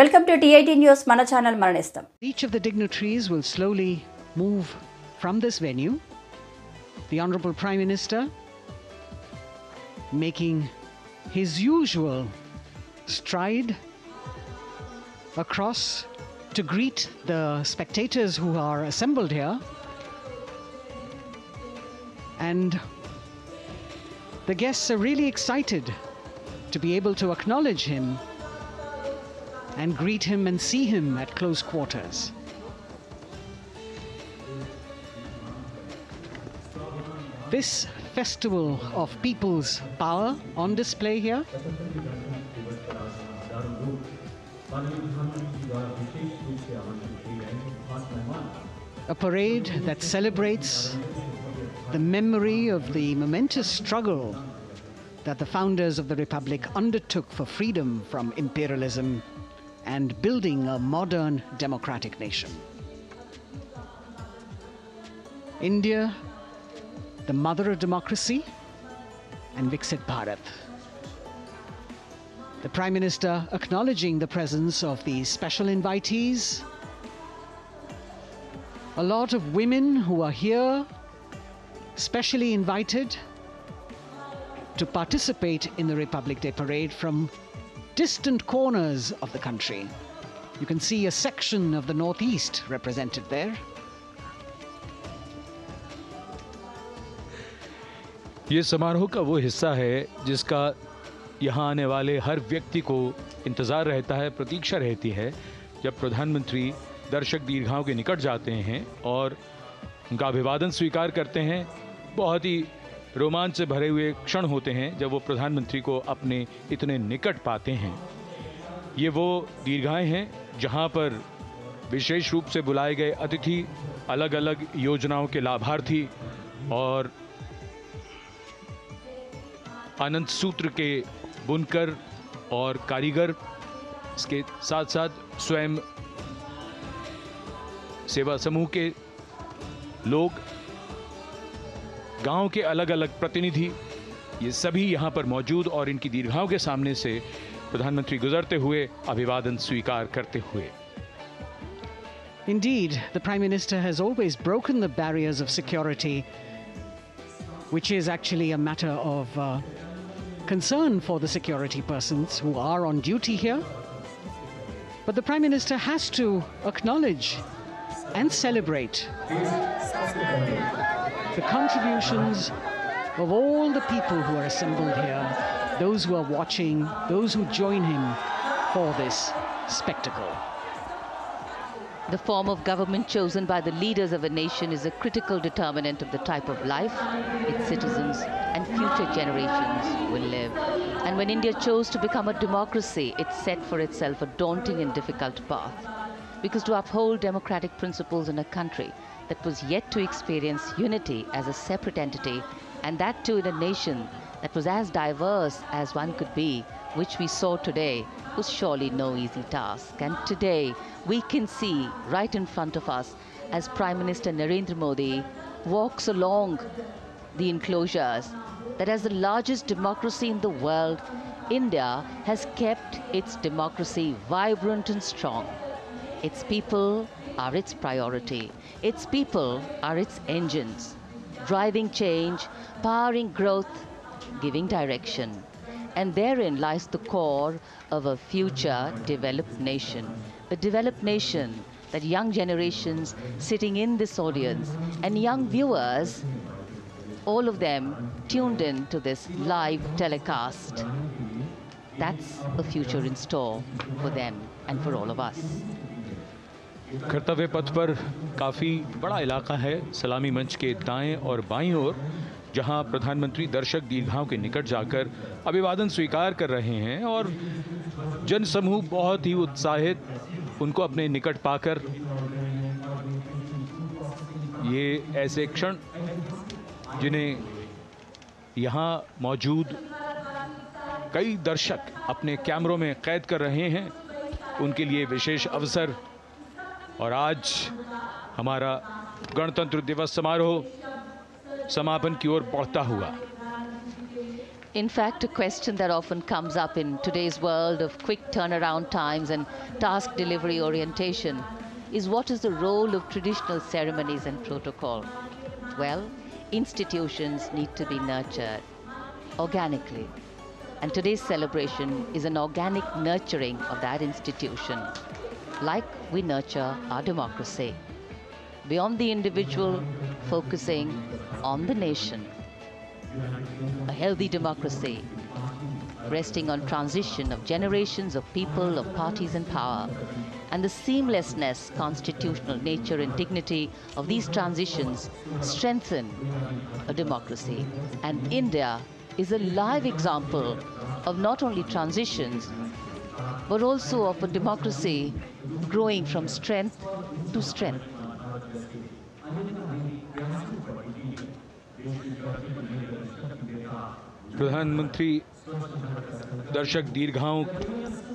Welcome to T18 News, Mana Channel Maranistam. Each of the dignitaries will slowly move from this venue. The Honorable Prime Minister making his usual stride across to greet the spectators who are assembled here. And the guests are really excited to be able to acknowledge him and greet him and see him at close quarters. This festival of people's power on display here. A parade that celebrates the memory of the momentous struggle that the founders of the Republic undertook for freedom from imperialism and building a modern democratic nation. India, the mother of democracy, and Viksit Bharat. The Prime Minister acknowledging the presence of these special invitees. A lot of women who are here, specially invited to participate in the Republic Day Parade from distant corners of the country. You can see a section of the Northeast represented there. ये समारोह का वो हिस्सा है जिसका यहाँ आने वाले हर व्यक्ति को इंतज़ार रहता है, प्रतीक्षा रहती है जब प्रधानमंत्री दर्शक दीर्घाओं के निकट जाते हैं और उनका अभिवादन स्वीकार करते हैं। बहुत ही रोमांच से भरे हुए क्षण होते हैं जब वो प्रधानमंत्री को अपने इतने निकट पाते हैं। ये वो दीर्घाएं हैं जहां पर विशेष रूप से बुलाए गए अतिथि, अलग अलग योजनाओं के लाभार्थी और आनंद सूत्र के बुनकर और कारीगर, इसके साथ साथ स्वयं सेवा समूह के लोग, गांव के अलग अलग प्रतिनिधि, ये सभी यहां पर मौजूद और इनकी दीर्घाओं के सामने से प्रधानमंत्री गुजरते हुए अभिवादन स्वीकार करते हुए। Indeed, the Prime Minister has always broken the barriers of security, which is actually a matter of concern for the security persons who are on duty here. But the Prime Minister has to acknowledge and celebrate the contributions of all the people who are assembled here, those who are watching, those who join him for this spectacle. The form of government chosen by the leaders of a nation is a critical determinant of the type of life its citizens and future generations will live. And when India chose to become a democracy, it set for itself a daunting and difficult path. Because to uphold democratic principles in a country that was yet to experience unity as a separate entity, and that too in a nation that was as diverse as one could be, which we saw today, was surely no easy task. And today we can see right in front of us as Prime Minister Narendra Modi walks along the enclosures that as the largest democracy in the world, India has kept its democracy vibrant and strong. Its people are its priority. Its people are its engines, driving change, powering growth, giving direction. And therein lies the core of a future developed nation. A developed nation that young generations sitting in this audience and young viewers, all of them tuned in to this live telecast. That's a future in store for them and for all of us. कर्तव्य पथ पर काफ़ी बड़ा इलाका है, सलामी मंच के दाएं और बाईं ओर, जहां प्रधानमंत्री दर्शक दीर्घाओं के निकट जाकर अभिवादन स्वीकार कर रहे हैं और जनसमूह बहुत ही उत्साहित उनको अपने निकट पाकर ये ऐसे क्षण जिन्हें यहाँ मौजूद कई दर्शक अपने कैमरों में कैद कर रहे हैं, उनके लिए विशेष अवसर। और आज हमारा गणतंत्र दिवस समारोह समापन की ओर बढ़ता हुआ। In fact, a question that often comes up in today's world of quick turnaround times and task delivery orientation is what is the role of traditional ceremonies and protocol? Well, institutions need to be nurtured organically. And today's celebration is an organic nurturing of that institution, like we nurture our democracy. Beyond the individual, focusing on the nation. A healthy democracy, resting on transition of generations of people, of parties and power, and the seamlessness, constitutional nature and dignity of these transitions strengthen a democracy. And India is a live example of not only transitions, but also of a democracy growing from strength to strength. प्रधानमंत्री दर्शक दीर्घाओं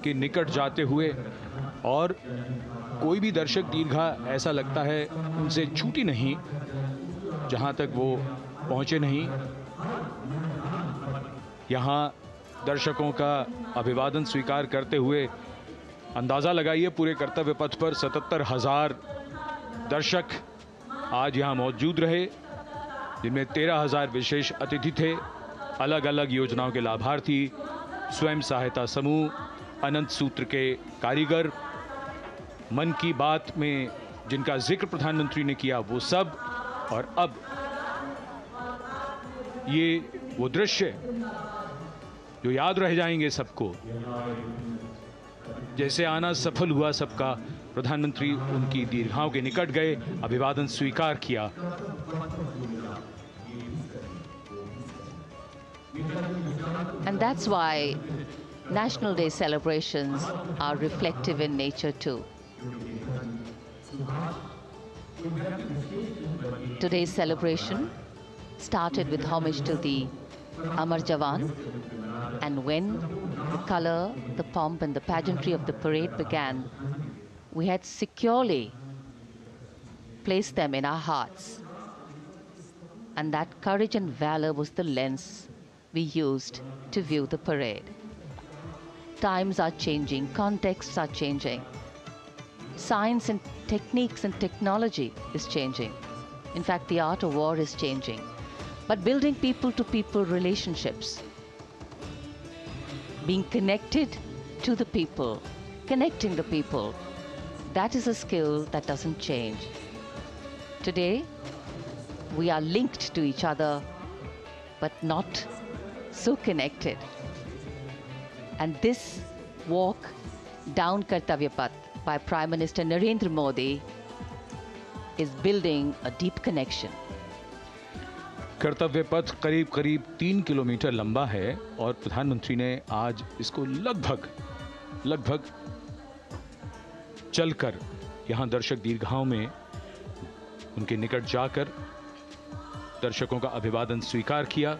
के निकट जाते हुए, और कोई भी दर्शक दीर्घा ऐसा लगता है उनसे छूटी नहीं जहां तक वो पहुंचे नहीं। यहां दर्शकों का अभिवादन स्वीकार करते हुए अंदाज़ा लगाइए, पूरे कर्तव्य पथ पर 77,000 दर्शक आज यहां मौजूद रहे, जिनमें 13,000 विशेष अतिथि थे, अलग अलग योजनाओं के लाभार्थी, स्वयं सहायता समूह, अनंत सूत्र के कारीगर, मन की बात में जिनका जिक्र प्रधानमंत्री ने किया वो सब। और अब ये वो दृश्य जो याद रह जाएंगे सबको, जैसे आना सफल हुआ सबका, प्रधानमंत्री उनकी दीर्घाओं के निकट गए, अभिवादन स्वीकार किया। And that's why National Day celebrations are reflective in nature too. Today's celebration started with homage to the Amar Jawan, and when the color, the pomp and the pageantry of the parade began, we had securely placed them in our hearts. And that courage and valor was the lens we used to view the parade. Times are changing, contexts are changing. Science and techniques and technology is changing. In fact, the art of war is changing. But building people-to-people relationships, being connected to the people, connecting the people, that is a skill that doesn't change. Today, we are linked to each other, but not so connected. And this walk down Kartavya Path by Prime Minister Narendra Modi is building a deep connection. कर्तव्य पथ करीब करीब 3 kilometre लंबा है, और प्रधानमंत्री ने आज इसको लगभग चलकर यहां दर्शक दीर्घाओं में उनके निकट जाकर दर्शकों का अभिवादन स्वीकार किया।